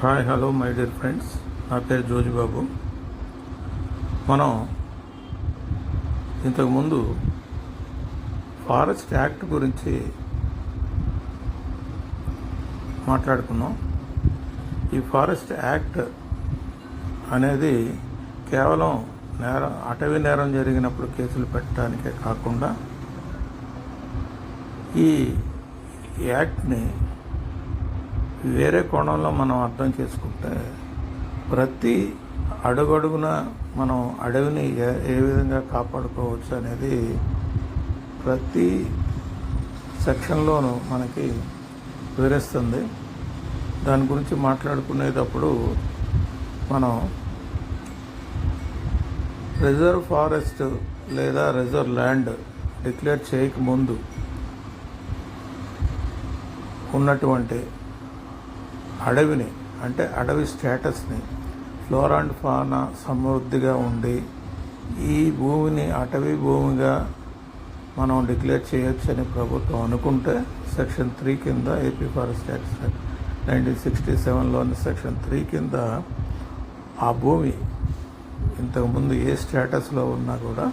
Hi hello my dear friends, నా పేరు జోజిబాబు. మనం ఇంతకుముందు ఫారెస్ట్ యాక్ట్ గురించి మాట్లాడుకున్నాం. ఈ ఫారెస్ట్ యాక్ట్ అనేది కేవలం అటవీ నేరం జరిగినప్పుడు కేసులు పెట్టడానికే కాకుండా ఈ యాక్ట్ని వేరే కోణంలో మనం అర్థం చేసుకుంటే ప్రతి అడుగడుగున మనం అడవిని ఏ విధంగా కాపాడుకోవచ్చు అనేది ప్రతి సెక్షన్లోనూ మనకి వివరిస్తుంది. దాని గురించి మాట్లాడుకునేటప్పుడు మనం రిజర్వ్ ఫారెస్ట్ లేదా రిజర్వ్ ల్యాండ్ డిక్లేర్ చేయకముందు ఉన్నటువంటి అడవిని, అంటే అడవి స్టేటస్ని, ఫ్లోరా అండ్ ఫానా సమృద్ధిగా ఉండి ఈ భూమిని అటవీ భూమిగా మనం డిక్లేర్ చేయొచ్చని ప్రభుత్వం అనుకుంటే సెక్షన్ 3 కింద ఏపీ ఫారెస్ట్ యాక్ట్ 1967లోని సెక్షన్ 3 కింద ఆ భూమి ఇంతకుముందు ఏ స్టేటస్లో ఉన్నా కూడా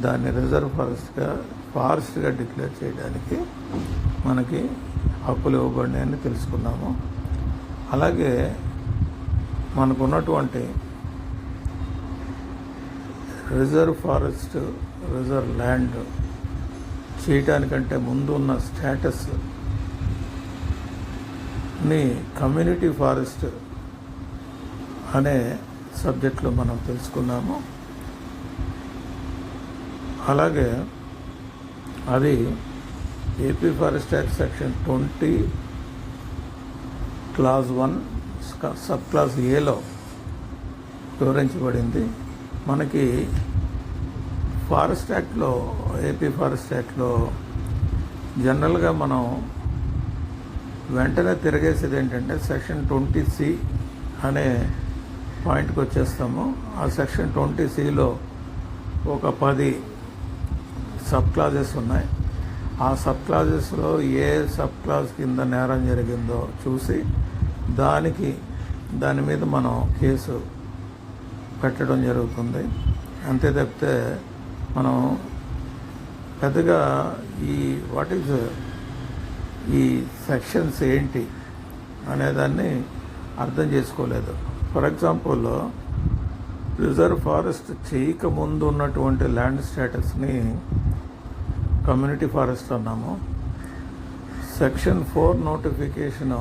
దాన్ని రిజర్వ్ ఫారెస్ట్గా డిక్లేర్ చేయడానికి మనకి హక్కులు ఇవ్వబడినాయని తెలుసుకున్నాము. అలాగే మనకున్నటువంటి రిజర్వ్ ఫారెస్ట్, రిజర్వ్ ల్యాండ్ చేయటానికంటే ముందు ఉన్న స్టేటస్ని కమ్యూనిటీ ఫారెస్ట్ అనే సబ్జెక్ట్లో మనం తెలుసుకున్నాము. అలాగే అది AP forest act section 20 clause 1 sub clause ఏలో వివరించబడింది. మనకి ఫారెస్ట్ యాక్ట్లో, ఏపీ ఫారెస్ట్ యాక్ట్లో జనరల్గా మనం వెంటనే తిరిగేసేది ఏంటంటే సెక్షన్ 20C అనే పాయింట్కి వచ్చేస్తాము. ఆ సెక్షన్ 20Cలో ఒక 10 సబ్ క్లాజెస్ ఉన్నాయి. ఆ సబ్ క్లాజెస్లో ఏ సబ్ క్లాజ్ కింద నేరం జరిగిందో చూసి దాని మీద మనం కేసు పెట్టడం జరుగుతుంది. అంతే తప్పితే మనం పెద్దగా ఈ సెక్షన్స్ ఏంటి అనేదాన్ని అర్థం చేసుకోలేదు. ఫర్ ఎగ్జాంపుల్, రిజర్వ్ ఫారెస్ట్ చేయకముందు ఉన్నటువంటి ల్యాండ్ స్టేటస్ని కమ్యూనిటీ ఫారెస్ట్ అన్నాము. Section 4 notification